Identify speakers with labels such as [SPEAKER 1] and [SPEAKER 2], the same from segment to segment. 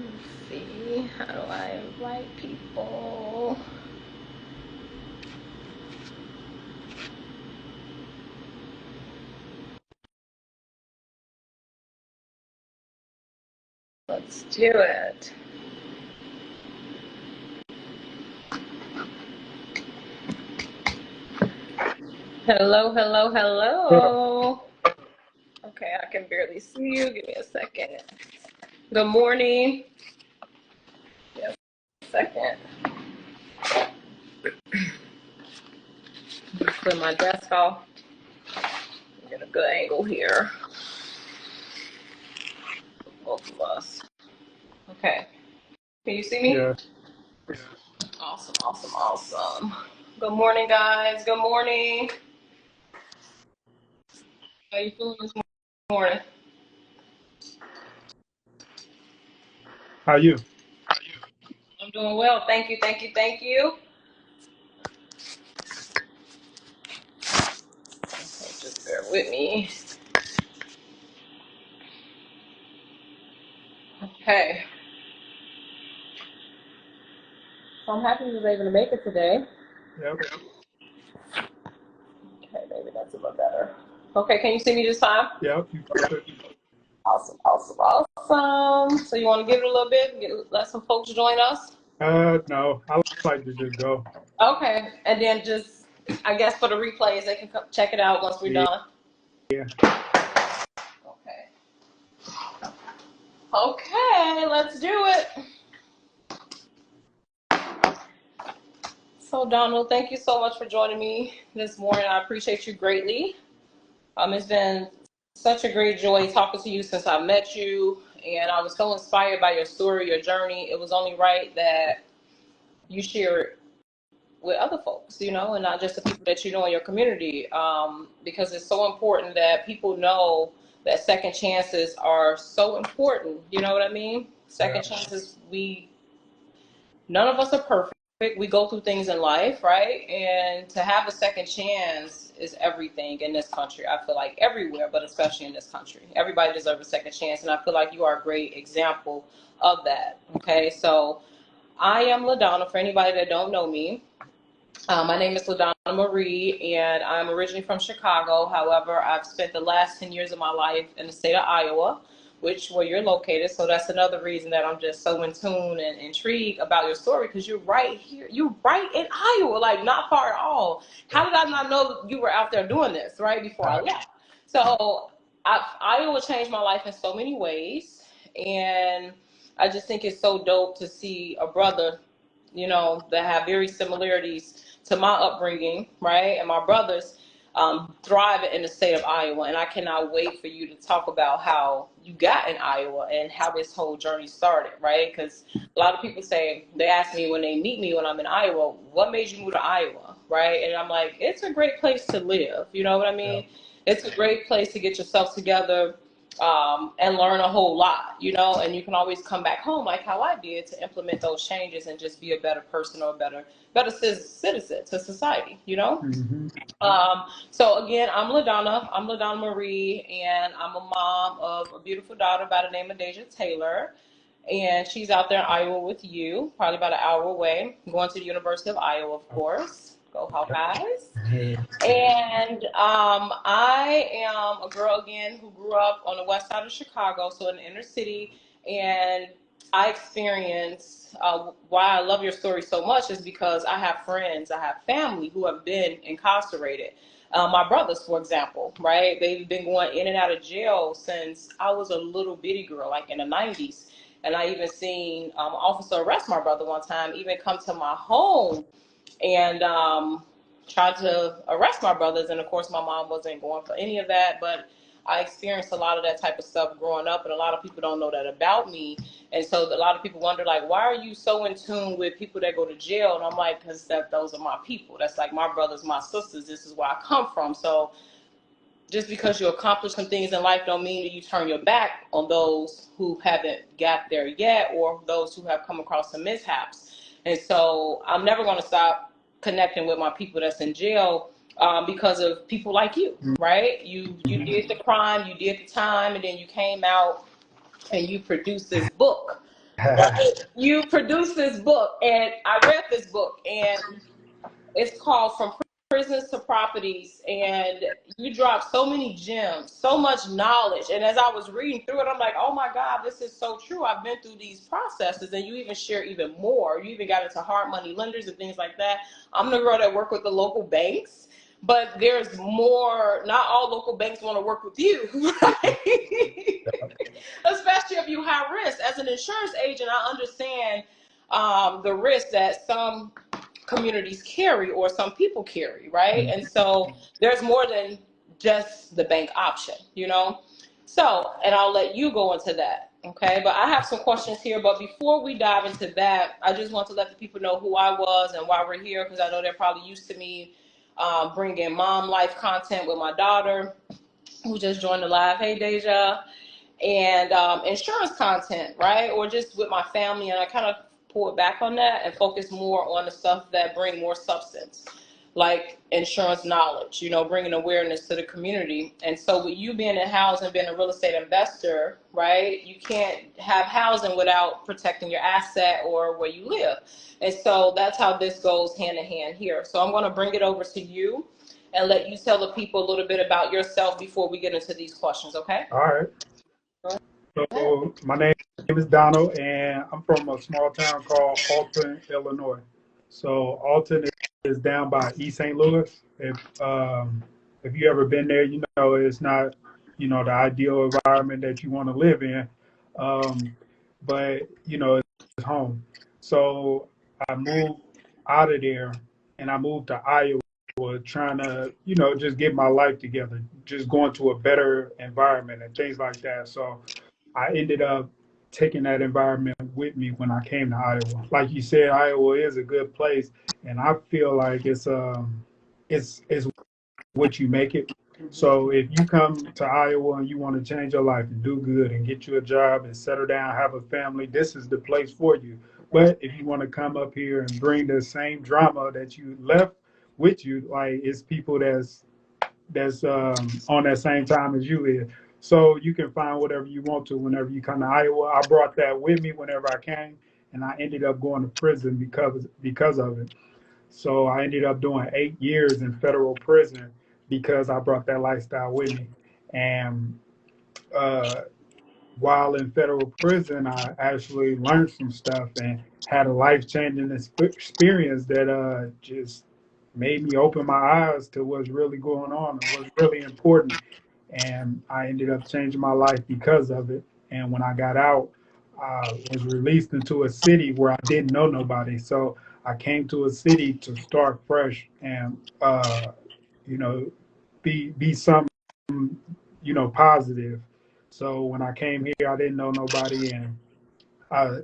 [SPEAKER 1] Let's see, how do I invite people? Let's do it. Hello, hello, hello. Okay, I can barely see you. Give me a second. Good morning. Just a second. Put my desk off. Get a good angle here. Both of us. Okay. Can you see me?
[SPEAKER 2] Yeah.
[SPEAKER 1] Awesome, awesome, awesome. Good morning, guys. Good morning. How you feeling this morning?
[SPEAKER 2] How are you?
[SPEAKER 1] I'm doing well. Thank you, thank you, thank you. Okay, just bear with me. Okay. So I'm happy you was able to make it today.
[SPEAKER 2] Yep.
[SPEAKER 1] Okay, maybe that's a little better. Okay, can you see me this time?
[SPEAKER 2] Yep. You perfect.
[SPEAKER 1] Awesome, awesome, awesome. So you want to give it a little bit, let some folks join us?
[SPEAKER 2] No. I like to just go.
[SPEAKER 1] Okay, and then just, I guess for the replays, they can come check it out once we're
[SPEAKER 2] Yeah.
[SPEAKER 1] done.
[SPEAKER 2] Yeah.
[SPEAKER 1] Okay. Okay, let's do it. So Donald, thank you so much for joining me this morning. I appreciate you greatly. It's been such a great joy talking to you since I met you, and I was so inspired by your story, your journey. It was only right that you share it with other folks, and not just the people that you know in your community, because it's so important that people know that second chances are so important. You know what I mean?
[SPEAKER 2] Yeah.
[SPEAKER 1] Second chances, none of us are perfect. We go through things in life, right? And to have a second chance is everything in this country. I feel like everywhere, but especially in this country. Everybody deserves a second chance. And I feel like you are a great example of that. Okay, so I am Ladonna, for anybody that don't know me. My name is Ladonna Marie, and I'm originally from Chicago. However, I've spent the last 10 years of my life in the state of Iowa, where you're located. So that's another reason that I'm just so in tune and intrigued about your story, because you're right here. You're right in Iowa, like not far at all. How did I not know that you were out there doing this right before I left? So Iowa changed my life in so many ways, and I just think it's so dope to see a brother, that have very similarities to my upbringing, right? And my brothers thrive in the state of Iowa. And I cannot wait for you to talk about how you got in Iowa and how this whole journey started, right? Because a lot of people they ask me when they meet me when I'm in Iowa, what made you move to Iowa, right? And I'm like, it's a great place to live. You know what I
[SPEAKER 2] Yeah.
[SPEAKER 1] mean? It's a great place to get yourself together, and learn a whole lot, and you can always come back home like how I did to implement those changes and just be a better person or a better citizen to society.
[SPEAKER 2] Mm-hmm.
[SPEAKER 1] So again, I'm LaDonna Marie, and I'm a mom of a beautiful daughter by the name of Deja Taylor. And she's out there in Iowa with you, probably about an hour away, going to the University of Iowa, of course. Go Hawkeyes. And I am a girl again who grew up on the west side of Chicago, so in the inner city. And I experienced why I love your story so much is because I have friends, I have family who have been incarcerated. My brothers, for example, right? They've been going in and out of jail since I was a little bitty girl, like in the 90s. And I even seen an officer arrest my brother one time, even come to my home and tried to arrest my brothers. And of course, my mom wasn't going for any of that. But I experienced a lot of that type of stuff growing up, and a lot of people don't know that about me. And so a lot of people wonder, like, why are you so in tune with people that go to jail? And I'm like, because those are my people. That's like my brothers, my sisters. This is where I come from. So just because you accomplish some things in life don't mean that you turn your back on those who haven't got there yet, or those who have come across some mishaps. And so I'm never going to stop connecting with my people that's in jail, because of people like you, right? You did the crime, you did the time, and then you came out and you produced this book. Right? You produced this book, and I read this book, and it's called From Prisons to Properties, and you dropped so many gems, so much knowledge. And as I was reading through it, I'm like, oh my God, this is so true. I've been through these processes, and you even share even more. You even got into hard money lenders and things like that. I'm the girl that work with the local banks, but there's more. Not all local banks want to work with you, right? Especially if you high risk. As an insurance agent, I understand the risk that some communities carry or some people carry, right? And so there's more than just the bank option, you know? So, and I'll let you go into that, okay? But I have some questions here, but before we dive into that, I just want to let the people know who I was and why we're here, because I know they're probably used to me bringing mom life content with my daughter who just joined the live. Hey, Deja. And insurance content, right? Or just with my family, and I kind of pull it back on that and focus more on the stuff that bring more substance, like insurance knowledge, you know, bringing awareness to the community. And so with you being in housing, being a real estate investor, right, you can't have housing without protecting your asset or where you live. And so that's how this goes hand in hand here. So I'm going to bring it over to you and let you tell the people a little bit about yourself before we get into these questions, okay?
[SPEAKER 2] All right. So my name is Donald, and I'm from a small town called Alton, Illinois. So Alton is down by East St. Louis. If you ever been there, you know it's not the ideal environment that you want to live in, but it's home. So I moved out of there, and I moved to Iowa, trying to just get my life together, just going to a better environment and things like that. So I ended up taking that environment with me when I came to Iowa. Like you said, Iowa is a good place, and I feel like it's what you make it. So if you come to Iowa and you want to change your life and do good and get you a job and settle down, have a family, this is the place for you. But if you want to come up here and bring the same drama that you left with you, like it's people that's on that same time as you is. So you can find whatever you want to whenever you come to Iowa. I brought that with me whenever I came, and I ended up going to prison because of it. So I ended up doing 8 years in federal prison because I brought that lifestyle with me. And uh, while in federal prison, I actually learned some stuff and had a life changing experience that just made me open my eyes to what's really going on and what's really important. And I ended up changing my life because of it. And when I got out, I was released into a city where I didn't know nobody. So I came to a city to start fresh and you know be something positive. So when I came here, I didn't know nobody, and I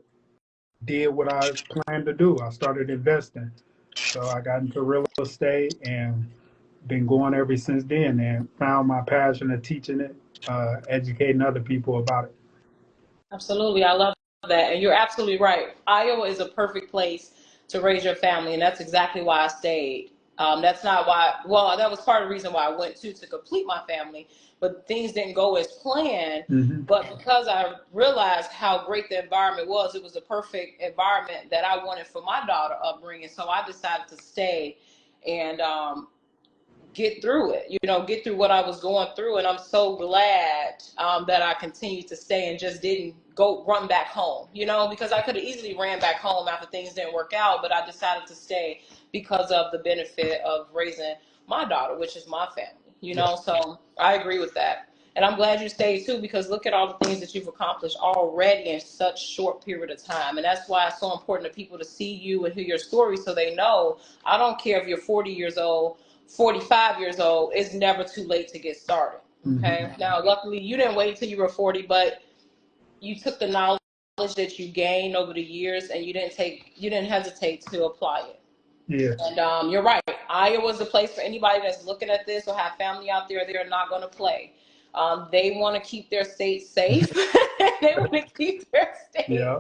[SPEAKER 2] did what I planned to do. I started investing. So I got into real estate and been going ever since then, and found my passion of teaching it, educating other people about it.
[SPEAKER 1] Absolutely. I love that. And you're absolutely right. Iowa is a perfect place to raise your family. And that's exactly why I stayed. That's not why, well, that was part of the reason why I went to complete my family, but things didn't go as planned.
[SPEAKER 2] Mm-hmm.
[SPEAKER 1] But because I realized how great the environment was, it was the perfect environment that I wanted for my daughter upbringing. So I decided to stay and get through it, get through what I was going through. And I'm so glad that I continued to stay and just didn't go run back home, because I could have easily ran back home after things didn't work out, but I decided to stay because of the benefit of raising my daughter, which is my family,
[SPEAKER 2] Yeah.
[SPEAKER 1] so I agree with that. And I'm glad you stayed too, because look at all the things that you've accomplished already in such short period of time. And that's why it's so important to people to see you and hear your story so they know, I don't care if you're 40 years old, 45 years old, it's never too late to get started.
[SPEAKER 2] Mm-hmm.
[SPEAKER 1] Okay. Now, luckily, you didn't wait until you were 40, but you took the knowledge that you gained over the years and you didn't hesitate to apply it.
[SPEAKER 2] Yeah.
[SPEAKER 1] And you're right. Iowa's a place for anybody that's looking at this or have family out there. They're not going to play. They want to keep their state safe. They want to keep their state
[SPEAKER 2] Yeah.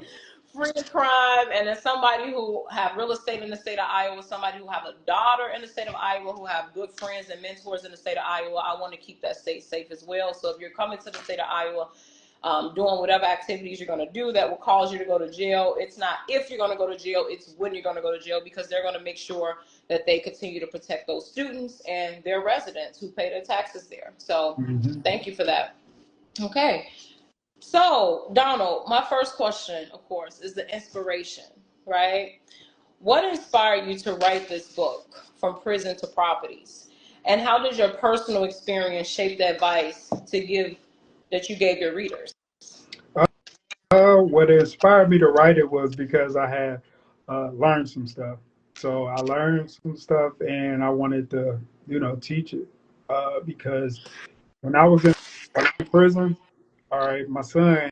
[SPEAKER 1] free of crime. And as somebody who have real estate in the state of Iowa, somebody who have a daughter in the state of Iowa, who have good friends and mentors in the state of Iowa, I want to keep that state safe as well. So if you're coming to the state of Iowa, doing whatever activities you're going to do that will cause you to go to jail. It's not if you're going to go to jail, it's when you're going to go to jail, because they're going to make sure that they continue to protect those students and their residents who pay their taxes there. So thank you for that. Okay. So, Donald, my first question, of course, is the inspiration, right? What inspired you to write this book, From Prison to Properties? And how did your personal experience shape the advice that you gave your readers?
[SPEAKER 2] What inspired me to write it was because I had learned some stuff. So I learned some stuff, and I wanted to, teach it because when I was in prison, all right, my son,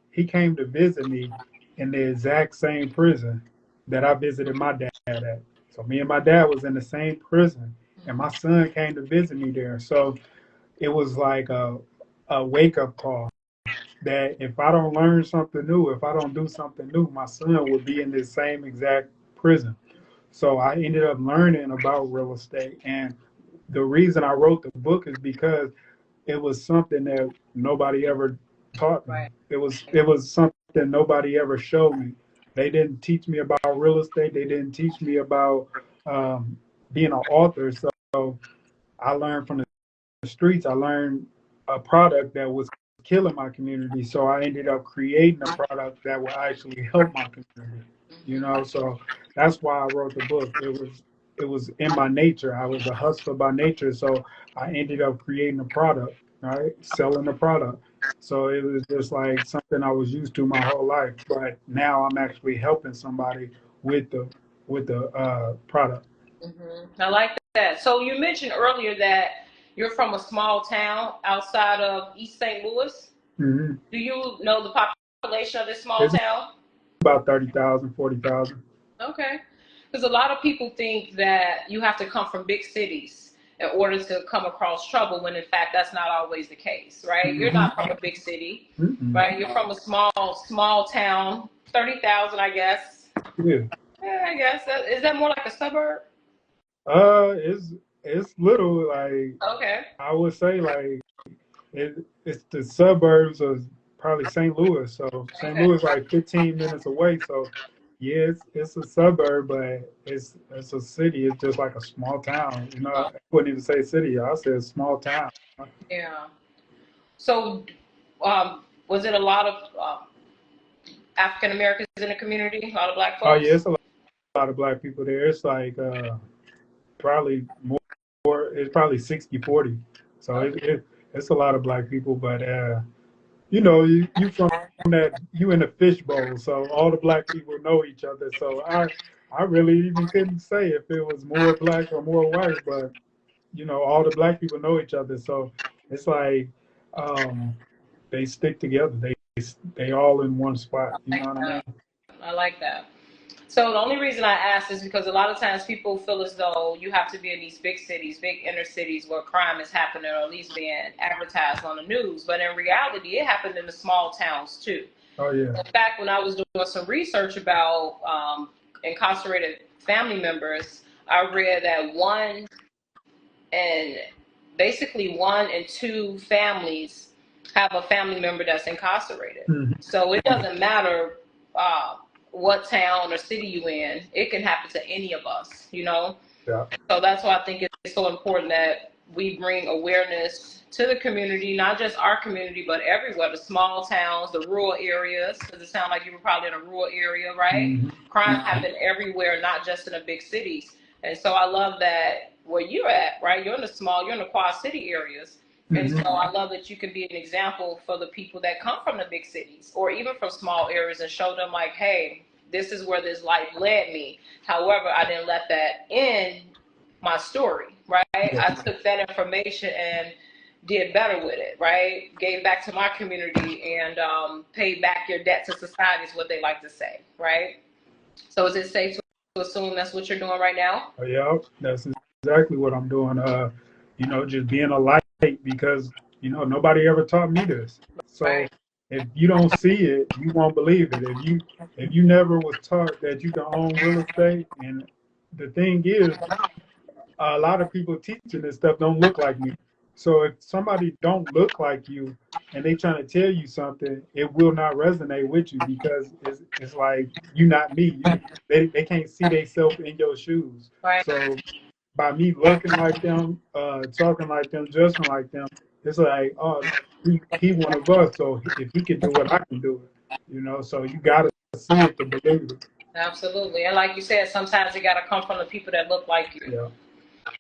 [SPEAKER 2] he came to visit me in the exact same prison that I visited my dad at. So me and my dad was in the same prison, and my son came to visit me there. So it was like a wake up call that if I don't learn something new, if I don't do something new, my son would be in this same exact prison. So I ended up learning about real estate. And the reason I wrote the book is because it was something that nobody ever taught me.
[SPEAKER 1] Right.
[SPEAKER 2] It was something nobody ever showed me. They didn't teach me about real estate. They didn't teach me about being an author. So I learned from the streets. I learned a product that was killing my community. So I ended up creating a product that will actually help my community. So that's why I wrote the book. It was in my nature. I was a hustler by nature. So I ended up creating a product, right? Selling the product. So it was just like something I was used to my whole life. But now I'm actually helping somebody with the product.
[SPEAKER 1] I like that. So you mentioned earlier that you're from a small town outside of East St. Louis.
[SPEAKER 2] Mm-hmm.
[SPEAKER 1] Do you know the population of this small
[SPEAKER 2] It's
[SPEAKER 1] town?
[SPEAKER 2] about 30,000, 40,000.
[SPEAKER 1] Okay. Because a lot of people think that you have to come from big cities in order to come across trouble, when in fact that's not always the case, right?
[SPEAKER 2] Mm-hmm.
[SPEAKER 1] You're not from a big city,
[SPEAKER 2] Mm-hmm.
[SPEAKER 1] right? You're from a small town, 30,000, I guess.
[SPEAKER 2] Yeah.
[SPEAKER 1] Yeah, I guess. Is that more like a suburb?
[SPEAKER 2] It's little, like
[SPEAKER 1] Okay.
[SPEAKER 2] I would say, like it's the suburbs of probably St. Louis. So St.
[SPEAKER 1] Okay.
[SPEAKER 2] Louis like 15 minutes away. So yeah, it's a suburb, but it's a city. It's just like a small town. I wouldn't even say city. I said small town.
[SPEAKER 1] Yeah. So, was it a lot of African Americans in the community? A lot of black
[SPEAKER 2] Oh yeah,
[SPEAKER 1] folks?
[SPEAKER 2] it's a lot of black people there. It's like probably more. It's probably 60-40. So
[SPEAKER 1] Okay.
[SPEAKER 2] it's a lot of black people, but you from that, you in a fishbowl, so all the black people know each other. So I really even couldn't say if it was more black or more white, but all the black people know each other. So it's like um, they stick together. They all in one spot. You know what I mean?
[SPEAKER 1] I like that. So the only reason I ask is because a lot of times people feel as though you have to be in these big cities, big inner cities where crime is happening, or at least being advertised on the news. But in reality, it happened in the small towns too.
[SPEAKER 2] Oh yeah.
[SPEAKER 1] In fact, when I was doing some research about incarcerated family members, I read that and basically 1 in 2 families have a family member that's incarcerated.
[SPEAKER 2] Mm-hmm.
[SPEAKER 1] So it doesn't matter what town or city you in. It can happen to any of us.
[SPEAKER 2] Yeah.
[SPEAKER 1] So that's why I think it's so important that we bring awareness to the community, not just our community, but everywhere, the small towns, the rural areas, because it sounds like you were probably in a rural area, right?
[SPEAKER 2] Mm-hmm.
[SPEAKER 1] Crime happen everywhere, not just in the big cities. And so I love that where you're at, right? You're in the Quad City areas. And
[SPEAKER 2] Mm-hmm.
[SPEAKER 1] so I love that you can be an example for the people that come from the big cities or even from small areas and show them like, hey, this is where this life led me. However, I didn't let that end my story, right?
[SPEAKER 2] Yeah.
[SPEAKER 1] I took that information and did better with it, right? Gave back to my community and paid back your debt to society is what they like to say, right? So is it safe to assume that's what you're doing right now?
[SPEAKER 2] Oh, yeah, that's exactly what I'm doing. Just being a light, because nobody ever taught me this. So
[SPEAKER 1] Right.
[SPEAKER 2] if you don't see it, you won't believe it. If you never was taught that you can own real estate, and the thing is, a lot of people teaching this stuff don't look like me. So if somebody don't look like you and they trying to tell you something, it will not resonate with you because it's like you not me. They can't see themselves in your shoes.
[SPEAKER 1] Right.
[SPEAKER 2] So by me looking like them, talking like them, dressing like them, it's like, oh, he one of us. So if he can do it, I can do it. So you gotta see it to believe it.
[SPEAKER 1] Absolutely. And like you said, sometimes it got to come from the people that look like you.
[SPEAKER 2] Yeah.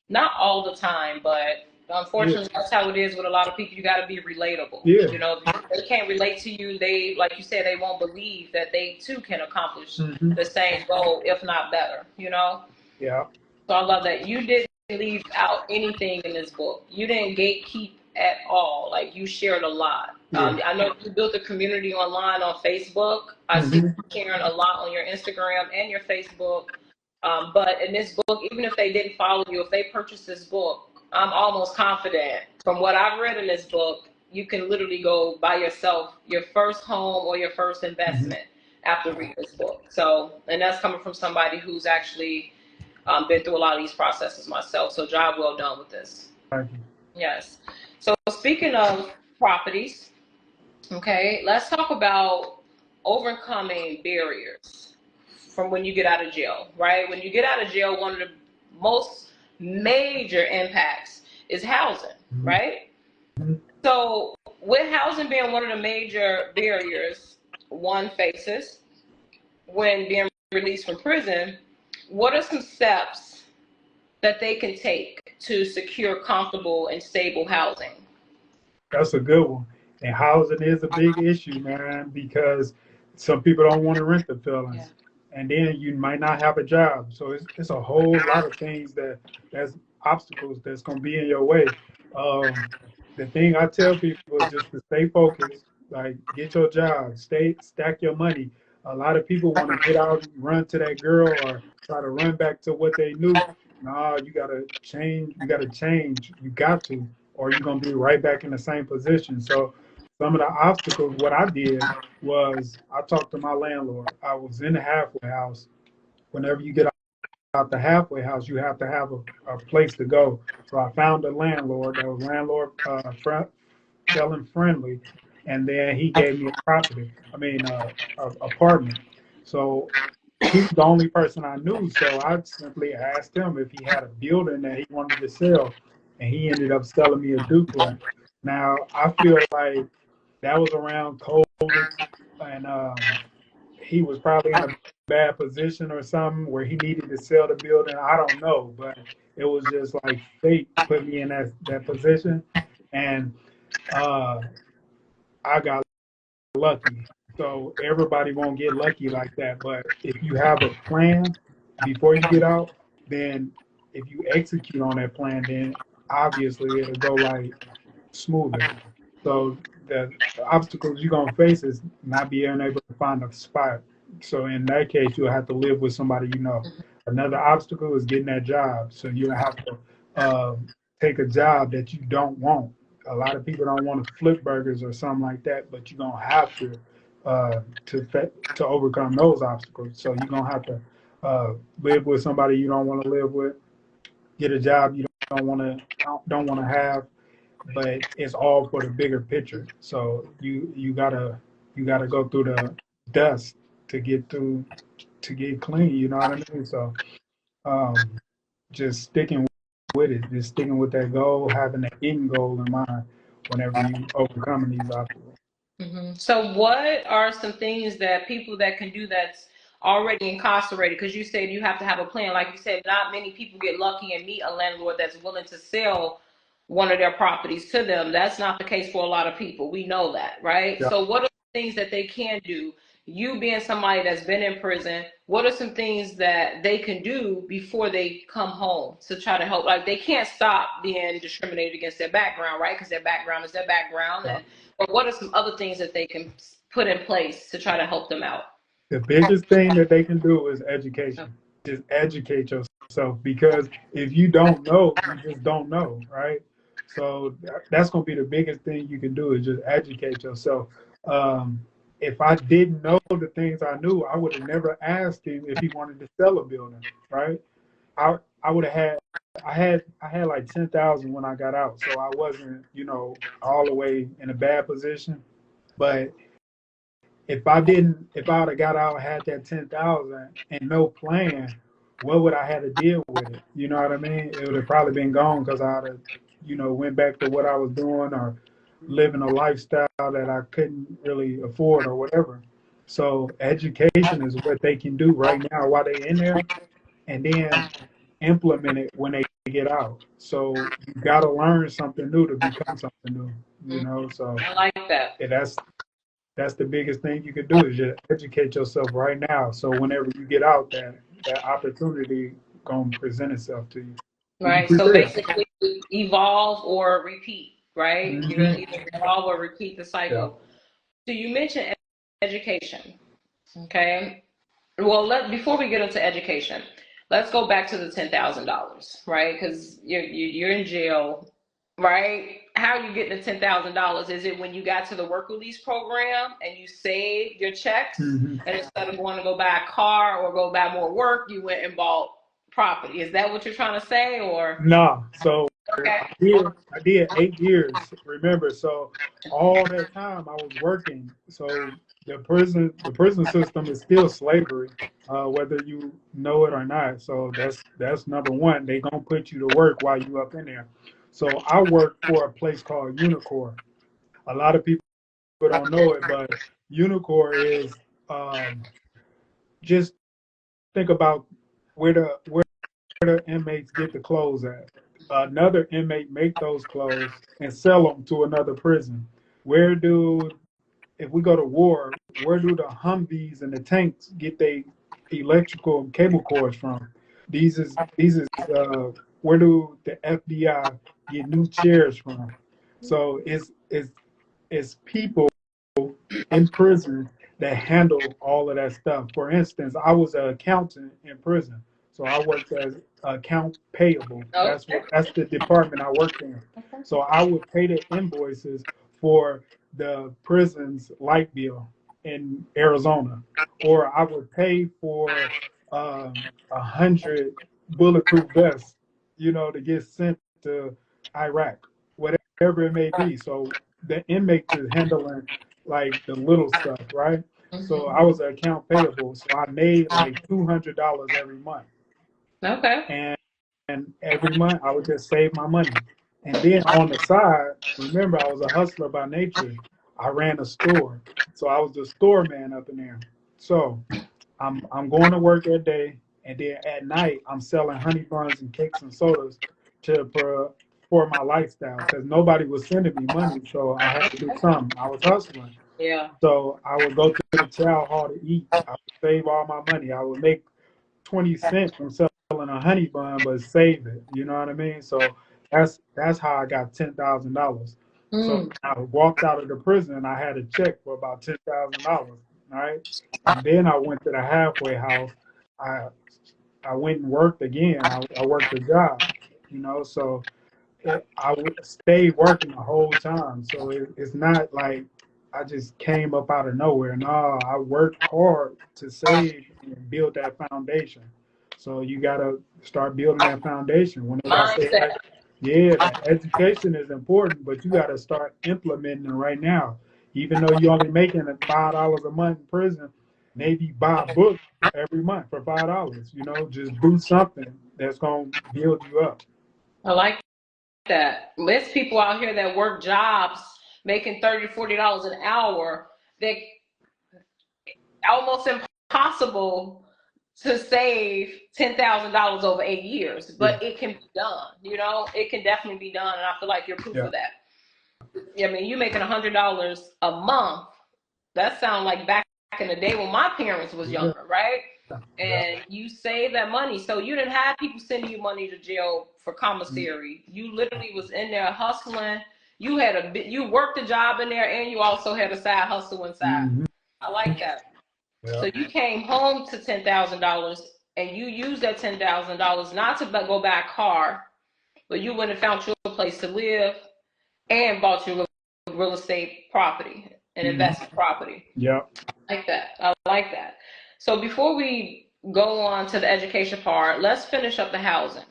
[SPEAKER 1] Not all the time, but
[SPEAKER 2] Yeah.
[SPEAKER 1] unfortunately, that's how it is with a lot of people. You got to be relatable.
[SPEAKER 2] Yeah.
[SPEAKER 1] If they can't relate to you, they, like you said, they won't believe that they too can accomplish
[SPEAKER 2] Mm-hmm.
[SPEAKER 1] the same goal, if not better.
[SPEAKER 2] Yeah.
[SPEAKER 1] So I love that. You didn't leave out anything in this book. You didn't gatekeep at all. Like, you shared a lot.
[SPEAKER 2] Yeah.
[SPEAKER 1] I know you built a community online on Facebook. I see
[SPEAKER 2] Mm-hmm.
[SPEAKER 1] you sharing a lot on your Instagram and your Facebook. But in this book, even if they didn't follow you, if they purchased this book, I'm almost confident from what I've read in this book, you can literally go buy yourself your first home or your first
[SPEAKER 2] Mm-hmm.
[SPEAKER 1] investment after reading this book. So, and that's coming from somebody who's actually been through a lot of these processes myself. So job well done with this.
[SPEAKER 2] Thank you.
[SPEAKER 1] Yes. So speaking of properties, okay, let's talk about overcoming barriers from when you get out of jail, right? When you get out of jail, one of the most major impacts is housing,
[SPEAKER 2] Mm-hmm.
[SPEAKER 1] right? So with housing being one of the major barriers one faces when being released from prison, what are some steps that they can take to secure comfortable and stable housing?
[SPEAKER 2] That's a good one. And housing is a big issue, man, because some people don't want to rent the
[SPEAKER 1] Yeah.
[SPEAKER 2] felons. And then you might not have a job. So it's a whole lot of things that's obstacles that's gonna be in your way. The thing I tell people is just to stay focused, like get your job, stack your money. A lot of people want to get out and run to that girl or try to run back to what they knew. No, you gotta change, you gotta change, you got to, or you're gonna be right back in the same position. So some of the obstacles, what I did was I talked to my landlord. I was in the halfway house. Whenever you get out the halfway house, you have to have a place to go. So I found a landlord that was felon friendly, and then he gave me a property. I mean, a apartment. So he was the only person I knew. So I simply asked him if he had a building that he wanted to sell, and he ended up selling me a duplex. Now I feel like that was around COVID, and he was probably in a bad position or something where he needed to sell the building. I don't know, but it was just like fate put me in that position, and uh, I got lucky. So everybody won't get lucky like that. But if you have a plan before you get out, then if you execute on that plan, then obviously it'll go like smoother. So the obstacles you're gonna face is not being able to find a spot. So in that case, you'll have to live with somebody you know. Another obstacle is getting that job. So you'll have to uh, take a job that you don't want. A lot of people don't want to flip burgers or something like that, but you're gonna have to overcome those obstacles. So you're gonna have to live with somebody you don't want to live with, get a job you don't want to have, but it's all for the bigger picture. So you gotta go through the dust to get clean. You know what I mean? So um, just sticking with it, just sticking with that goal, having that end goal in mind whenever you overcoming these obstacles.
[SPEAKER 1] So what are some things that people that can do that's already incarcerated? Because you said you have to have a plan. Like you said, not many people get lucky and meet a landlord that's willing to sell one of their properties to them. That's not the case for a lot of people. We know that, right?
[SPEAKER 2] Yeah.
[SPEAKER 1] So what are the things that they can do? You being somebody that's been in prison, what are some things that they can do before they come home to try to help? Like, they can't stop being discriminated against their background, right? Because their background is their background.
[SPEAKER 2] Yeah.
[SPEAKER 1] And but what are some other things that they can put in place to try to help them out?
[SPEAKER 2] The biggest thing that they can do is education. Just educate yourself because if you don't know, you just don't know, right? So that's going to be the biggest thing you can do is just educate yourself. If I didn't know the things I knew, I would have never asked him if he wanted to sell a building, right? I would have had I had like 10,000 when I got out, so I wasn't, all the way in a bad position. But if I would have got out, had that 10,000 and no plan, what would I have to deal with it? You know what I mean? It would have probably been gone because I'd have, went back to what I was doing or living a lifestyle that I couldn't really afford or whatever. So education is what they can do right now while they're in there, and then implement it when they get out. So you got to learn something new to become something new. So
[SPEAKER 1] I like that.
[SPEAKER 2] yeah, that's the biggest thing you can do is just educate yourself right now. So whenever you get out, that opportunity gonna present itself to you. Be
[SPEAKER 1] Right. So
[SPEAKER 2] prepared.
[SPEAKER 1] basically, evolve or repeat. Right. You're gonna
[SPEAKER 2] Hmm.
[SPEAKER 1] either evolve or repeat the
[SPEAKER 2] Yeah.
[SPEAKER 1] cycle. So you mentioned education. Okay. Well, before we get into education, let's go back to the $10,000, right? Because you're in jail, right? How are you getting the $10,000? Is it when you got to the work release program and you saved your checks,
[SPEAKER 2] Hmm.
[SPEAKER 1] and instead of going to go buy a car or go buy more work, you went and bought property? Is that what you're trying to say, or?
[SPEAKER 2] Nah. So
[SPEAKER 1] Okay.
[SPEAKER 2] I did 8 years. Remember, so all that time I was working. So the prison system is still slavery, whether you know it or not. So that's number one. They gonna put you to work while you up in there. So I worked for a place called Unicore. A lot of people don't know it, but Unicore is just think about where the inmates get the clothes at. Another inmate make those clothes and sell them to another prison. Where do if we go to war, where do the Humvees and the tanks get their electrical and cable cords from? These is where do the FBI get new chairs from? So it's people in prison that handle all of that stuff. For instance, I was an accountant in prison, so I worked as account payable.
[SPEAKER 1] Okay.
[SPEAKER 2] That's the department I worked in. So I would pay the invoices for the prison's light bill in Arizona, or I would pay for 100 bulletproof vests, to get sent to Iraq, whatever it may be. So the inmates is handling like the little stuff, right? So I was an account payable, so I made like $200 every month,
[SPEAKER 1] Okay.
[SPEAKER 2] and every month I would just save my money, and then on the side, remember I was a hustler by nature. I ran a store, so I was the store man up in there. So I'm going to work at day, and then at night I'm selling honey buns and cakes and sodas to for my lifestyle because nobody was sending me money, so I had to do something. I was hustling.
[SPEAKER 1] Yeah.
[SPEAKER 2] So I would go to the chow hall to eat. I would save all my money. I would make 20 cents from selling a honey bun, but save it. You know what I mean? So that's how I got $10,000. So
[SPEAKER 1] Mm.
[SPEAKER 2] I walked out of the prison and I had a check for about $10,000. Right. And then I went to the halfway house. I I went and worked again. I worked a job, so I would stay working the whole time. So it's not like I just came up out of nowhere. No, I worked hard to save and build that foundation. So you got to start building that foundation. Whenever I say,
[SPEAKER 1] Mindset.
[SPEAKER 2] yeah, that education is important, but you got to start implementing it right now. Even though you're only making $5 a month in prison, maybe buy a book every month for $5. Just do something that's gonna build you up.
[SPEAKER 1] I like that. There's people out here that work jobs making $30, $40 an hour that almost impossible to save $10,000 over 8 years,
[SPEAKER 2] Yeah,
[SPEAKER 1] but it can be done. It can definitely be done, and I feel like you're proof
[SPEAKER 2] yeah.
[SPEAKER 1] of that. I mean, you making $100 a month. That sounds like back in the day when my parents was
[SPEAKER 2] Yeah,
[SPEAKER 1] younger, right?
[SPEAKER 2] yeah.
[SPEAKER 1] And you save that money, so you didn't have people sending you money to jail for
[SPEAKER 2] Mm.
[SPEAKER 1] commissary. You literally was in there hustling. You worked a job in there, and you also had a side hustle inside.
[SPEAKER 2] Hmm.
[SPEAKER 1] I like that.
[SPEAKER 2] Yeah.
[SPEAKER 1] So you came home to $10,000, and you used that $10,000 not to go buy a car, but you went and found you a place to live and bought your real estate property and
[SPEAKER 2] Hmm.
[SPEAKER 1] investment property.
[SPEAKER 2] Yeah.
[SPEAKER 1] I like that. I like that. So before we go on to the education part, let's finish up the housing.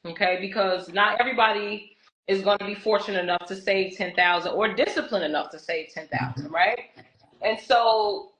[SPEAKER 1] Okay, because not everybody is going to be fortunate enough to save 10,000 or disciplined enough to save 10,000, right? And so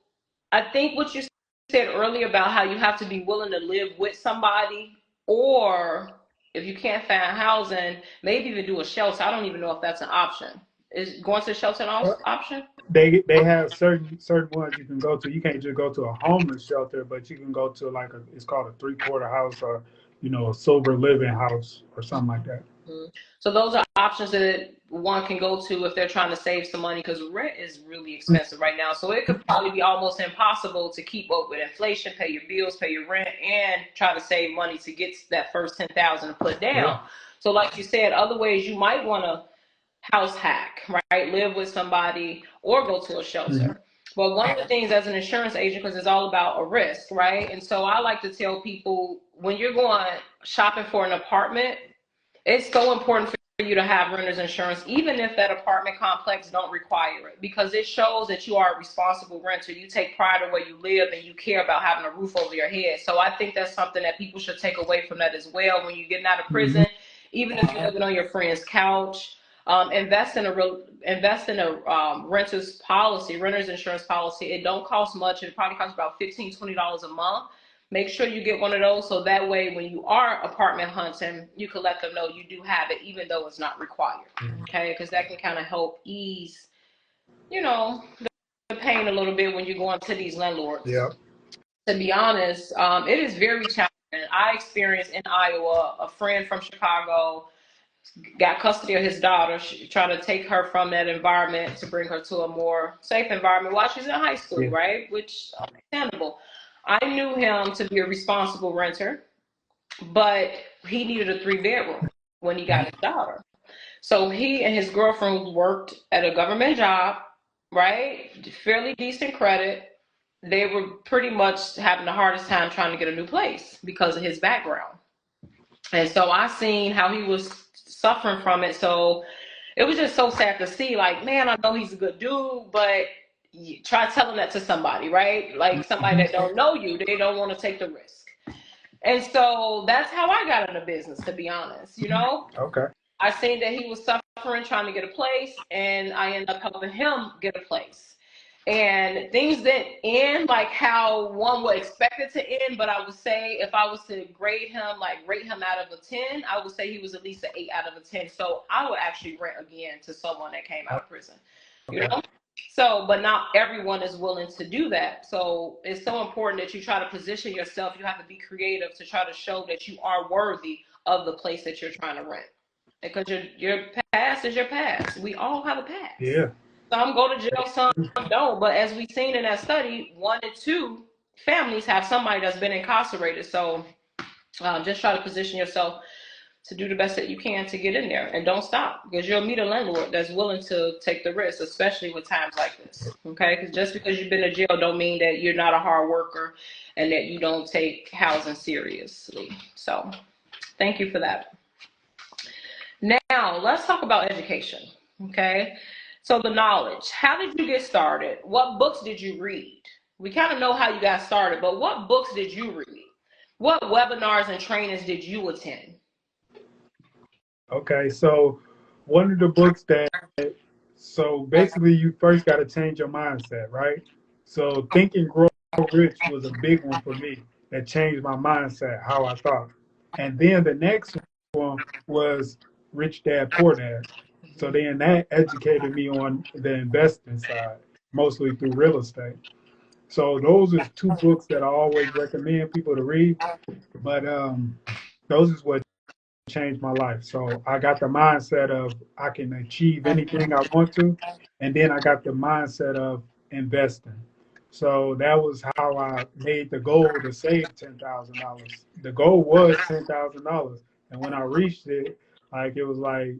[SPEAKER 1] I think what you said earlier about how you have to be willing to live with somebody, or if you can't find housing, maybe even do a shelter. I don't even know if that's an option. Is going to a shelter an option?
[SPEAKER 2] They have certain ones you can go to. You can't just go to a homeless shelter, but you can go to like it's called a 3-quarter house, or a sober living house or something like that.
[SPEAKER 1] Mm-hmm. So those are options that one can go to if they're trying to save some money, because rent is really expensive right now. So it could probably be almost impossible to keep up with inflation, pay your bills, pay your rent, and try to save money to get that first 10,000 to put down.
[SPEAKER 2] Yeah.
[SPEAKER 1] So like you said, other ways you might want to house hack, right? Live with somebody or go to a shelter.
[SPEAKER 2] Mm-hmm.
[SPEAKER 1] But one of the things as an insurance agent, because it's all about a risk, right? And so I like to tell people, when you're going shopping for an apartment, it's so important for you to have renter's insurance, even if that apartment complex don't require it, because it shows that you are a responsible renter. You take pride in where you live and you care about having a roof over your head. So I think that's something that people should take away from that as well. When you're getting out of
[SPEAKER 2] Mm-hmm.
[SPEAKER 1] prison, even if you're living on your friend's couch, invest in a renter's insurance policy. It don't cost much. It probably costs about $15-$20 a month. Make sure you get one of those, so that way when you are apartment hunting, you can let them know you do have it, even though it's not required. Okay, because that can kind of help ease, the pain a little bit when you go into these landlords.
[SPEAKER 2] Yeah.
[SPEAKER 1] To be honest, it is very challenging. I experienced in Iowa, a friend from Chicago got custody of his daughter, trying to take her from that environment to bring her to a more safe environment while she's in high school,
[SPEAKER 2] Yeah.
[SPEAKER 1] right? Which understandable. I knew him to be a responsible renter, but he needed a 3-bedroom when he got his daughter. So he and his girlfriend worked at a government job, right? Fairly decent credit. They were pretty much having the hardest time trying to get a new place because of his background. And so I seen how he was suffering from it. So it was just so sad to see, like, man, I know he's a good dude, but you try telling that to somebody, right? Like somebody that don't know you, they don't want to take the risk. And so that's how I got into business, to be honest.
[SPEAKER 2] Okay.
[SPEAKER 1] I seen that he was suffering trying to get a place, and I ended up helping him get a place. And things didn't end like how one would expect it to end, but I would say if I was to grade him, like rate him out of a 10, I would say he was at least an 8 out of a 10. So I would actually rent again to someone that came out of prison, you know? So, but not everyone is willing to do that. So it's so important that you try to position yourself. You have to be creative to try to show that you are worthy of the place that you're trying to rent. Because your past is your past. We all have a past.
[SPEAKER 2] Yeah.
[SPEAKER 1] Some go to jail, some don't. But as we've seen in that study, 1 in 2 families have somebody that's been incarcerated. So just try to position yourself to do the best that you can to get in there, and don't stop, because you'll meet a landlord that's willing to take the risk, especially with times like this. Okay, because just because you've been to jail don't mean that you're not a hard worker and that you don't take housing seriously. So thank you for that. Now let's talk about education. Okay, so the knowledge. How did you get started? What books did you read? We kind of know how you got started, but what books did you read? What webinars and trainings did you attend?
[SPEAKER 2] Okay. So one of the books so basically you first got to change your mindset, right? So Think and Grow Rich was a big one for me that changed my mindset, how I thought. And then the next one was Rich Dad Poor Dad. So then that educated me on the investing side, mostly through real estate. So those are 2 books that I always recommend people to read. But those is what changed my life. So I got the mindset of I can achieve anything I want to, and then I got the mindset of investing. So that was how I made the goal to save $10,000. The goal was $10,000, and when I reached it, like it was like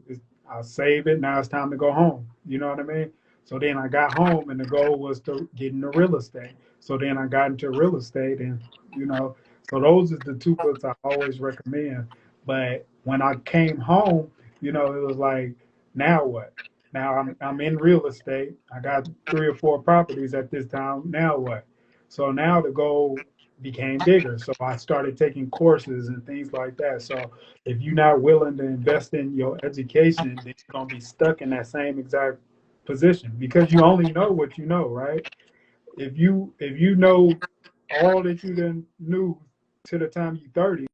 [SPEAKER 2] I save it. Now it's time to go home. You know what I mean? So then I got home, and the goal was to get into real estate. So then I got into real estate, and you know, so those are the 2 books I always recommend. But when I came home, it was like, now what? Now I'm in real estate. I got 3 or 4 properties at this time. Now what? So now the goal became bigger. So I started taking courses and things like that. So if you're not willing to invest in your education, then you're gonna be stuck in that same exact position because you only know what you know, right? If you know all that you then knew to the time you 30,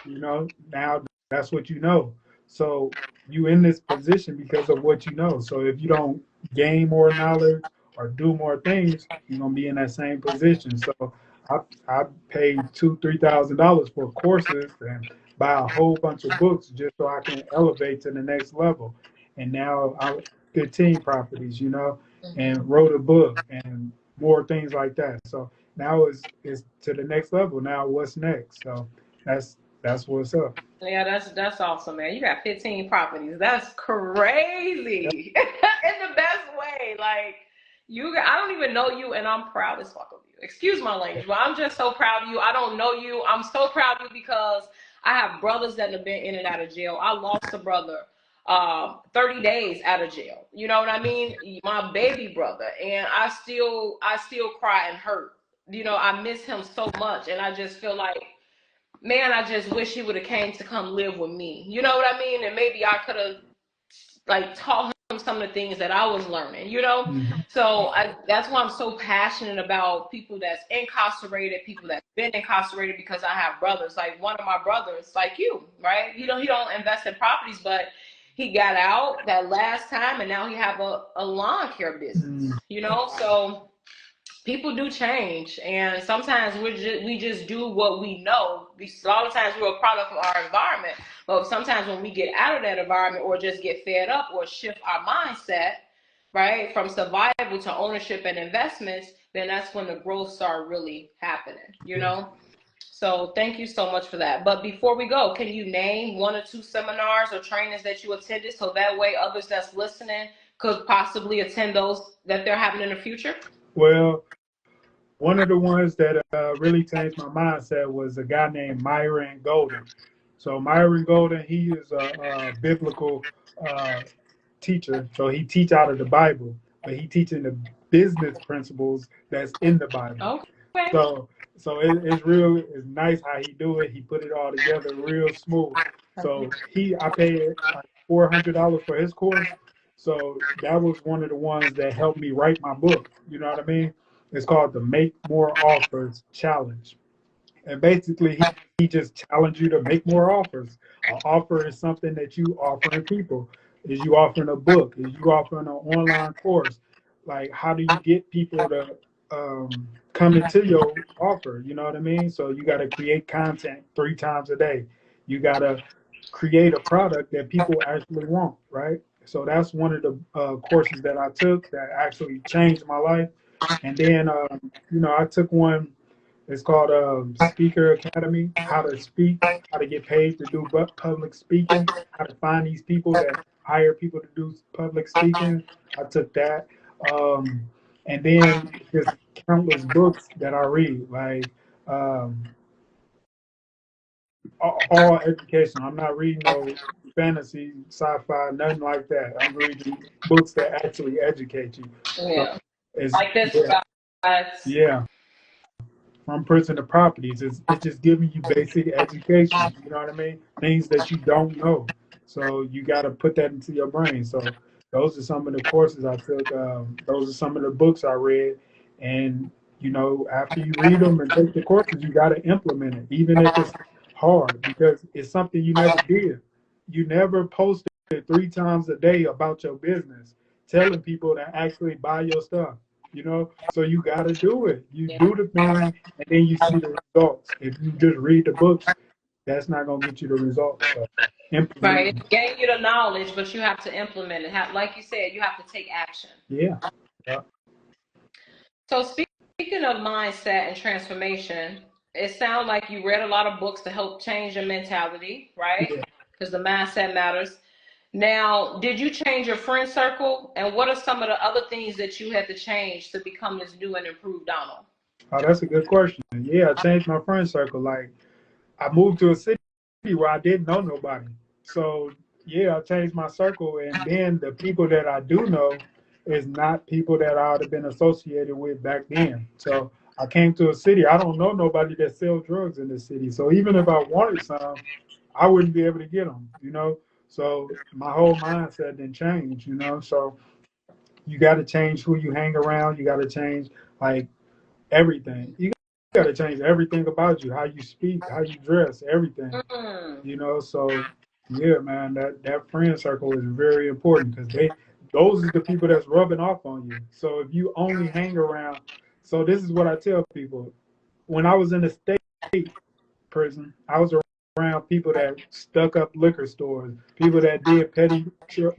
[SPEAKER 2] now that's what you know. So you in this position because of what you know. So if you don't gain more knowledge or do more things, you're gonna be in that same position. So I I paid $2,000-3,000 for courses and buy a whole bunch of books just so I can elevate to the next level. And now I 15 properties, and wrote a book and more things like that. So now it's to the next level. Now what's next? So that's what's up.
[SPEAKER 1] Yeah, that's awesome, man. You got 15 properties. That's
[SPEAKER 2] Yep.
[SPEAKER 1] crazy. In the best way. Like I don't even know you and I'm proud as fuck of you. Excuse my language, but I'm just so proud of you. I don't know you. I'm so proud of you because I have brothers that have been in and out of jail. I lost a brother 30 days out of jail. You know what I mean? My baby brother. And I still cry and hurt. I miss him so much and I just feel like, man, I just wish he would have came to come live with me. You know what I mean? And maybe I could have like taught him some of the things that I was learning.
[SPEAKER 2] Mhm.
[SPEAKER 1] So that's why I'm so passionate about people that's incarcerated, people that's been incarcerated, because I have brothers. Like one of my brothers, like you, right? He don't invest in properties, but he got out that last time and now he have a lawn care business,
[SPEAKER 2] Mhm.
[SPEAKER 1] so people do change, and sometimes we just do what we know. A lot of times we're a product of our environment, but sometimes when we get out of that environment or just get fed up or shift our mindset, right, from survival to ownership and investments, then that's when the growth start really happening. So thank you so much for that. But before we go, can you name one or two seminars or trainings that you attended so that way others that's listening could possibly attend those that they're having in the future?
[SPEAKER 2] Well, one of the ones that really changed my mindset was a guy named Myron Golden. So Myron Golden, he is a biblical uh, teacher. So he teach out of the Bible, but he teaching the business principles that's in the Bible.
[SPEAKER 1] Okay.
[SPEAKER 2] So it's nice how he do it. He put it all together real smooth. So I paid like $400 for his course. So that was one of the ones that helped me write my book. You know what I mean? It's called the Make More Offers Challenge. And basically, he just challenged you to make more offers. An offer is something that you offering people. Is you offering a book? Is you offering an online course? Like, how do you get people to come into your offer? You know what I mean? So you got to create content 3 times a day. You got to create a product that people actually want, right? So that's one of the courses that I took that actually changed my life. And then, I took one. It's called Speaker Academy, how to speak, how to get paid to do public speaking, how to find these people that hire people to do public speaking. I took that. Um, and then there's countless books that I read, like um, all education. I'm not reading no fantasy, sci-fi, nothing like that. I'm reading books that actually educate you. So
[SPEAKER 1] Yeah.
[SPEAKER 2] it's,
[SPEAKER 1] Like this,
[SPEAKER 2] yeah,
[SPEAKER 1] guys.
[SPEAKER 2] yeah. From person to properties. It's just giving you basic education. You know what I mean? Things that you don't know. So you got to put that into your brain. So those are some of the courses I took. Those are some of the books I read. And after you read them and take the courses, you got to implement it, even if it's hard, because it's something you never did. You never posted 3 times a day about your business, telling people to actually buy your stuff. So you got to do it. You do the thing, and then you see the results. If you just read the books, that's not gonna get you the results. So
[SPEAKER 1] Right.
[SPEAKER 2] implement.
[SPEAKER 1] It gain you the knowledge, but you have to implement it. Like you said, you have to take action.
[SPEAKER 2] Yeah. Yeah.
[SPEAKER 1] So speaking of mindset and transformation, it sounds like you read a lot of books to help change your mentality, right?
[SPEAKER 2] Yeah.
[SPEAKER 1] Because the mindset matters. Now, did you change your friend circle? And what are some of the other things that you had to change to become this new and improved Donald?
[SPEAKER 2] Oh, that's a good question. Yeah, I changed my friend circle. Like I moved to a city where I didn't know nobody. So yeah, I changed my circle, and then the people that I do know is not people that I would have been associated with back then. So I came to a city. I don't know nobody that sells drugs in this city. So even if I wanted some, I wouldn't be able to get them, you know? So my whole mindset didn't change, you know? So you got to change who you hang around. You got to change like everything. You got to change everything about you, how you speak, how you dress, everything,
[SPEAKER 1] Mm.
[SPEAKER 2] you know? So yeah, man, that friend circle is very important because those are the people that's rubbing off on you. So if you only hang around, so this is what I tell people. When I was in the state prison, I was around people that stuck up liquor stores, people that did petty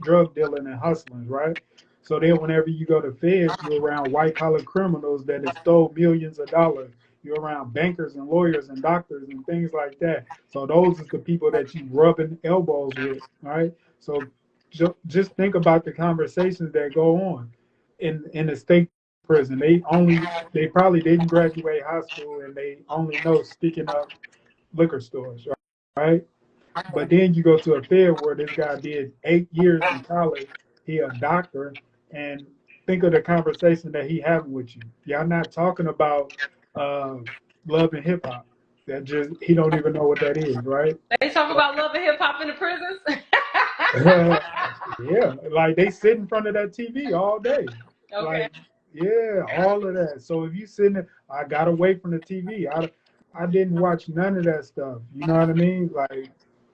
[SPEAKER 2] drug dealing and hustling, right? So then, whenever you go to feds, you're around white collar criminals that have stole millions of dollars. You're around bankers and lawyers and doctors and things like that. So those are the people that you rubbing elbows with, right? So just think about the conversations that go on in the state prison. They probably didn't graduate high school and they only know sticking up liquor stores, right? But then you go to a fair where this guy did 8 years in college. He a doctor, and think of the conversation that he having with you. Y'all not talking about uh, love and hip hop. That just he don't even know what that is, right?
[SPEAKER 1] They talk about love and hip hop in the prisons.
[SPEAKER 2] Yeah, like they sit in front of that TV all day.
[SPEAKER 1] Okay.
[SPEAKER 2] Like, yeah, all of that. So if you sitting there, I got away from the TV. I didn't watch none of that stuff. You know what I mean? Like,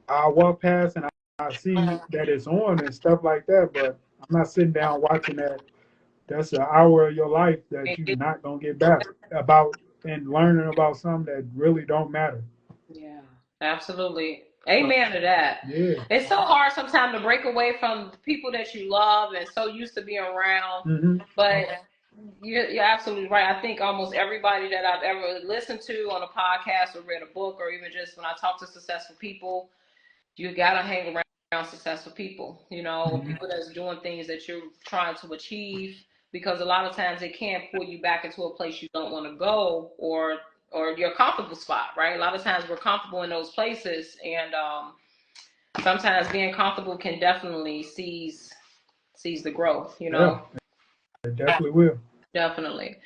[SPEAKER 2] I walk past and I see that it's on and stuff like that, but I'm not sitting down watching that. That's an hour of your life that you're not gonna get back about and learning about something that really don't matter.
[SPEAKER 1] Yeah, absolutely.
[SPEAKER 2] So
[SPEAKER 1] Amen to that.
[SPEAKER 2] yeah.
[SPEAKER 1] It's so hard sometimes to break away from the people that you love and so used to being around.
[SPEAKER 2] Hmm.
[SPEAKER 1] But you're absolutely right. I think almost everybody that I've ever listened to on a podcast or read a book or even just when I talk to successful people, you got to hang around successful people,
[SPEAKER 2] Hmm.
[SPEAKER 1] people that's doing things that you're trying to achieve, because a lot of times it can pull you back into a place you don't want to go, or your comfortable spot, right? A lot of times we're comfortable in those places, and sometimes being comfortable can definitely seize the growth,
[SPEAKER 2] Yeah, it definitely will.
[SPEAKER 1] definitely.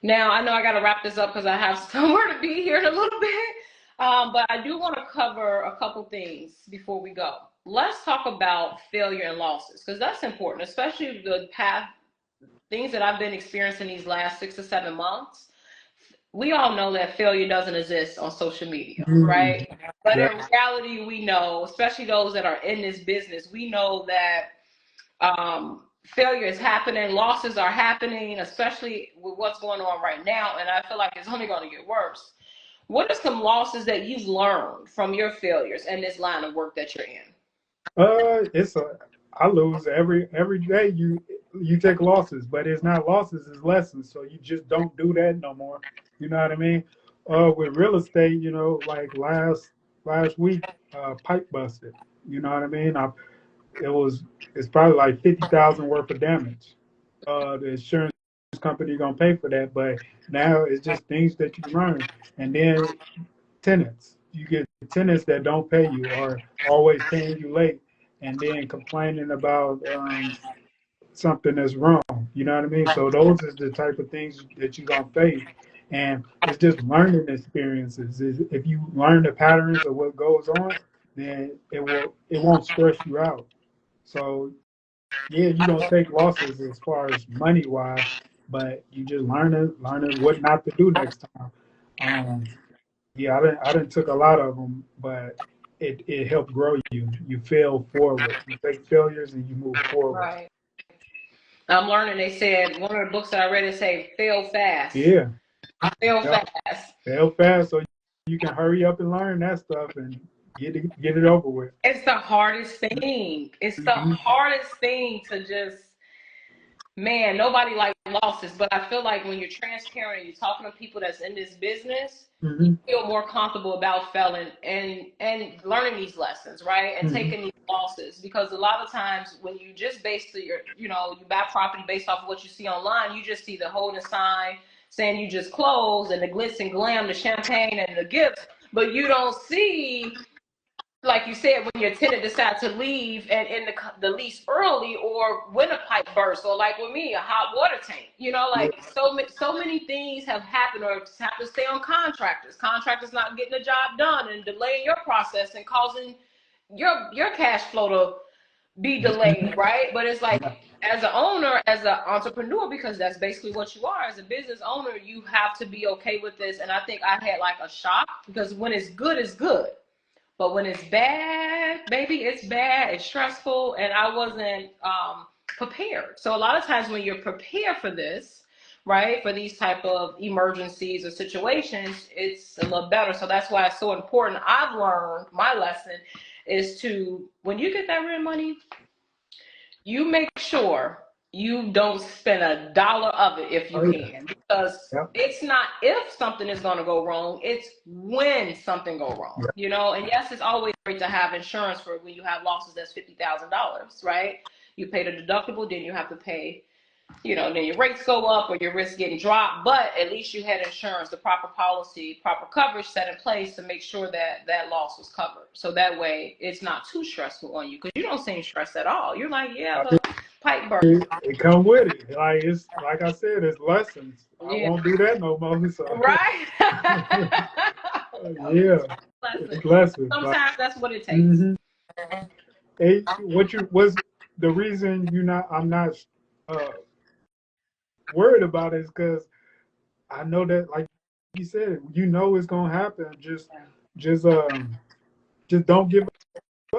[SPEAKER 1] Now, I know I got to wrap this up because I have somewhere to be here in a little bit. But I do want to cover a couple things before we go. Let's talk about failure and losses because that's important, especially the past things that I've been experiencing these last 6 to 7 months. We all know that failure doesn't exist on social media,
[SPEAKER 2] Mhm.
[SPEAKER 1] right? But
[SPEAKER 2] Yeah.
[SPEAKER 1] in reality, we know, especially those that are in this business, we know that failure is happening, losses are happening, especially with what's going on right now. And I feel like it's only going to get worse. What are some losses that you've learned from your failures in this line of work that you're in?
[SPEAKER 2] It's a I lose every day. You take losses, but it's not losses, it's lessons. So you just don't do that no more. You know what I mean? With real estate, like last week, pipe busted. You know what I mean? It was it's probably like 50,000 worth of damage. The insurance company gonna pay for that, but now it's just things that you learn, and then tenants. You get tenants that don't pay you or always paying you late and then complaining about something that's wrong. You know what I mean? So those is the type of things that you're going to face. And it's just learning experiences. If you learn the patterns of what goes on, then it won't stress you out. So yeah, you're gonna take losses as far as money wise, but you just learning what not to do next time. Um, yeah, I didn't took a lot of them, but it helped grow you. You fail forward. You take failures and you move forward.
[SPEAKER 1] Right. I'm learning. They said one of the books that I read, it say fail fast.
[SPEAKER 2] Yeah,
[SPEAKER 1] Fail
[SPEAKER 2] yeah.
[SPEAKER 1] fast.
[SPEAKER 2] Fail fast so you can hurry up and learn that stuff and get it over with.
[SPEAKER 1] It's the hardest thing. It's the
[SPEAKER 2] Hmm.
[SPEAKER 1] hardest thing to just, man, nobody like losses, but I feel like when you're transparent and you're talking to people that's in this business, you
[SPEAKER 2] Hmm.
[SPEAKER 1] feel more comfortable about failing and learning these lessons, right? And
[SPEAKER 2] Hmm.
[SPEAKER 1] taking these losses, because a lot of times when you just you buy property based off of what you see online, you just see the holding sign saying you just closed and the glitz and glam, the champagne and the gifts, but you don't see like you said, when your tenant decides to leave and end the lease early, or when a pipe bursts, or like with me, a hot water tank,
[SPEAKER 2] Yeah.
[SPEAKER 1] like so many things have happened, or just have to stay on contractors not getting the job done and delaying your process and causing your cash flow to be delayed, right? But it's like, as an owner, as an entrepreneur, because that's basically what you are as a business owner, you have to be okay with this. And I think I had like a shock, because when it's good, it's good. But when it's bad, baby, it's bad, it's stressful, and I wasn't prepared. So a lot of times when you're prepared for this, right, for these type of emergencies or situations, it's a little better. So that's why it's so important. I've learned my lesson is to, when you get that rent money, you make sure you don't spend a dollar of it if you
[SPEAKER 2] Oh yeah.
[SPEAKER 1] can, because
[SPEAKER 2] Yep.
[SPEAKER 1] it's not if something is going to go wrong, it's when something go wrong, and yes, it's always great to have insurance for when you have losses that's $50,000, right? You pay the deductible, then you have to pay, then your rates go up or your risk getting dropped, but at least you had insurance, the proper policy, proper coverage set in place to make sure that that loss was covered. So that way it's not too stressful on you, because you don't seem stressed at all. You're like, yeah, the pipe burst.
[SPEAKER 2] It come with it. Like it's like I said, it's lessons. I
[SPEAKER 1] Yeah.
[SPEAKER 2] won't do that no more. So
[SPEAKER 1] Right?
[SPEAKER 2] yeah, it's lessons.
[SPEAKER 1] Sometimes that's what it takes.
[SPEAKER 2] Mm-hmm. Hey, was the reason I'm not worried about it is because I know that, like you said, it's gonna happen. Just don't give up.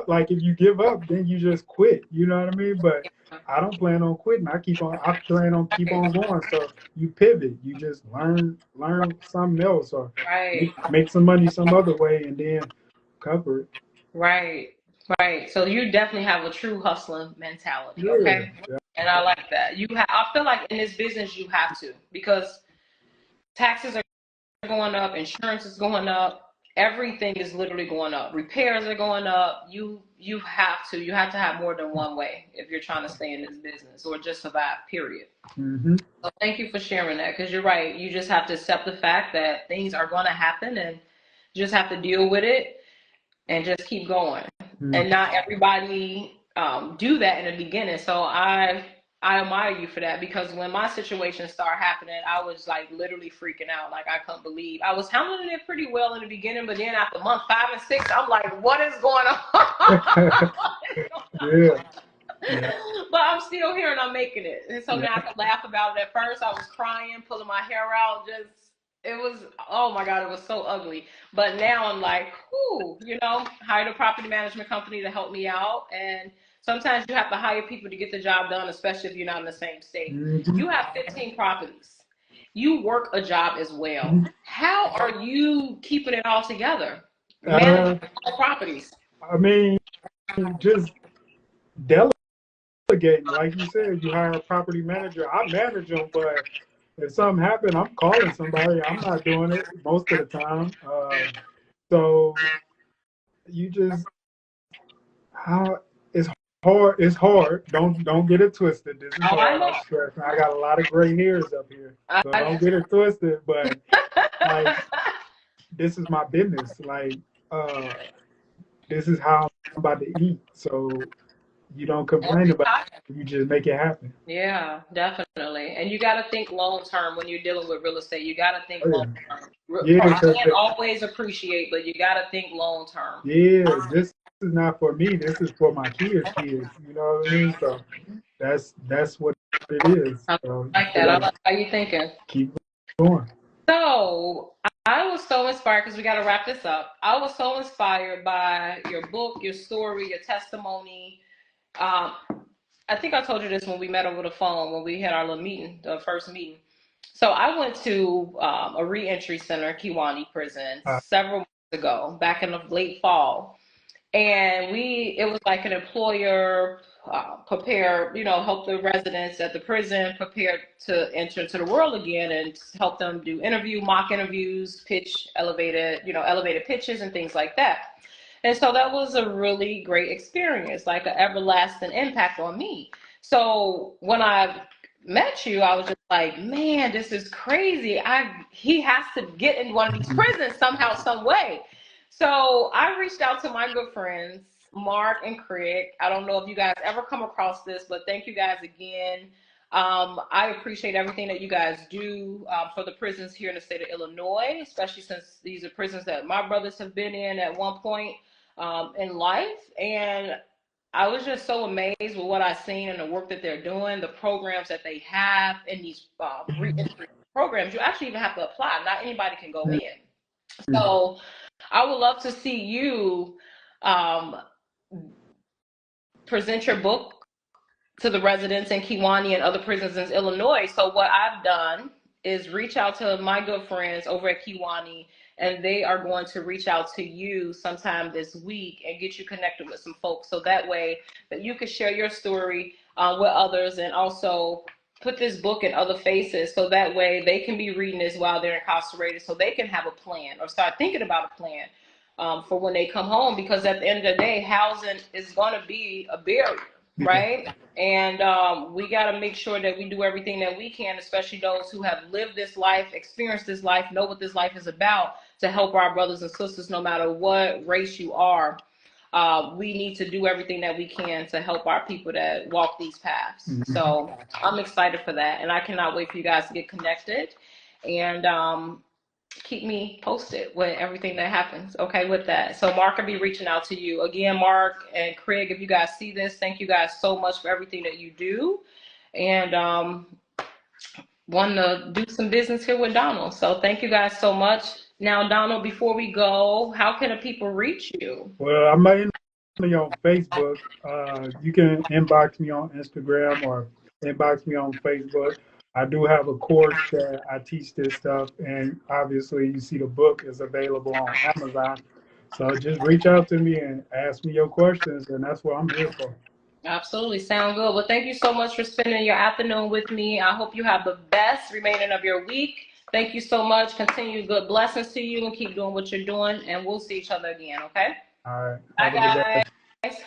[SPEAKER 2] Like if you give up, then you just quit. You know what I mean? But I don't plan on quitting. I plan on keep on going. So you pivot. You just learn something else, or make some money some other way, and then cover it.
[SPEAKER 1] Right. So you definitely have a true hustling mentality,
[SPEAKER 2] Yeah.
[SPEAKER 1] okay?
[SPEAKER 2] Yeah.
[SPEAKER 1] And I like that. I feel like in this business you have to, because taxes are going up, insurance is going up, everything is literally going up. Repairs are going up. You have to have more than one way if you're trying to stay in this business or just survive, period.
[SPEAKER 2] Mm-hmm.
[SPEAKER 1] So thank you for sharing that, because you're right. You just have to accept the fact that things are going to happen, and you just have to deal with it and just keep going.
[SPEAKER 2] Mm-hmm.
[SPEAKER 1] And not everybody do that in the beginning. So I admire you for that, because when my situation started happening, I was like literally freaking out. Like I couldn't believe I was handling it pretty well in the beginning, but then after month 5 and 6, I'm like, what is going on?
[SPEAKER 2] Yeah. Yeah.
[SPEAKER 1] But I'm still here and I'm making it. And so now I can laugh about it. At first I was crying, pulling my hair out, it was, oh my God, it was so ugly. But now I'm like, whoo, hired a property management company to help me out. And sometimes you have to hire people to get the job done, especially if you're not in the same state.
[SPEAKER 2] Mm-hmm.
[SPEAKER 1] You have 15 properties. You work a job as well. How are you keeping it all together? Managing all properties.
[SPEAKER 2] I mean, just delegating. Like you said, you hire a property manager. I manage them, but if something happened, I'm calling somebody. I'm not doing it most of the time. So you just it's hard. It's hard. Don't get it twisted. This is hard. I'm stressed. I got a lot of gray hairs up here, so don't get it twisted. But like, this is my business. Like, this is how I'm about to eat. So you don't complain about it. You just make it happen.
[SPEAKER 1] Yeah, definitely. And you got to think long term when you're dealing with real estate. You got to think long term. You can't always appreciate, but you got to think long term.
[SPEAKER 2] Yeah, this is not for me. This is for my kids. You know what I mean? So that's what it is.
[SPEAKER 1] I like that. I like how you thinking.
[SPEAKER 2] Keep going.
[SPEAKER 1] So I was so inspired, because we got to wrap this up. I was so inspired by your book, your story, your testimony. I think I told you this when we met over the phone, when we had our little meeting, the first meeting. So I went to a reentry center, Kiwani Prison, several months ago, back in the late fall. And it was like an employer prepare, help the residents at the prison prepare to enter into the world again, and help them do mock interviews, pitch elevated pitches and things like that. And so that was a really great experience, like an everlasting impact on me. So when I met you, I was just like, man, this is crazy. He has to get in one of these prisons somehow, some way. So I reached out to my good friends, Mark and Craig. I don't know if you guys ever come across this, but thank you guys again. I appreciate everything that you guys do for the prisons here in the state of Illinois, especially since these are prisons that my brothers have been in at one point in life. And I was just so amazed with what I've seen and the work that they're doing, the programs that they have in these re-entry programs. You actually even have to apply. Not anybody can go in. So I would love to see you present your book to the residents in Kewanee and other prisons in Illinois. So what I've done is reach out to my good friends over at Kewanee, and they are going to reach out to you sometime this week and get you connected with some folks, so that way that you can share your story with others, and also put this book in other faces, so that way they can be reading this while they're incarcerated, so they can have a plan or start thinking about a plan for when they come home, because at the end of the day, housing is going to be a barrier, right? And we got to make sure that we do everything that we can, especially those who have lived this life, experienced this life, know what this life is about, to help our brothers and sisters, no matter what race you are. We need to do everything that we can to help our people that walk these paths. So I'm excited for that, and I cannot wait for you guys to get connected, and keep me posted with everything that happens. Okay, with that. So Mark will be reaching out to you. Again, Mark and Craig, if you guys see this, thank you guys so much for everything that you do. And want to do some business here with Donald. So thank you guys so much. Now, Donald, before we go, how can the people reach you?
[SPEAKER 2] Well, I might me on Facebook. You can inbox me on Instagram or inbox me on Facebook. I do have a course that I teach this stuff, and obviously, you see the book is available on Amazon. So just reach out to me and ask me your questions, and that's what I'm here for.
[SPEAKER 1] Absolutely. Sound good. Well, thank you so much for spending your afternoon with me. I hope you have the best remaining of your week. Thank you so much. Continue good blessings to you, and keep doing what you're doing, and we'll see each other again, okay?
[SPEAKER 2] All right.
[SPEAKER 1] Bye,
[SPEAKER 2] Have a good day.
[SPEAKER 1] guys.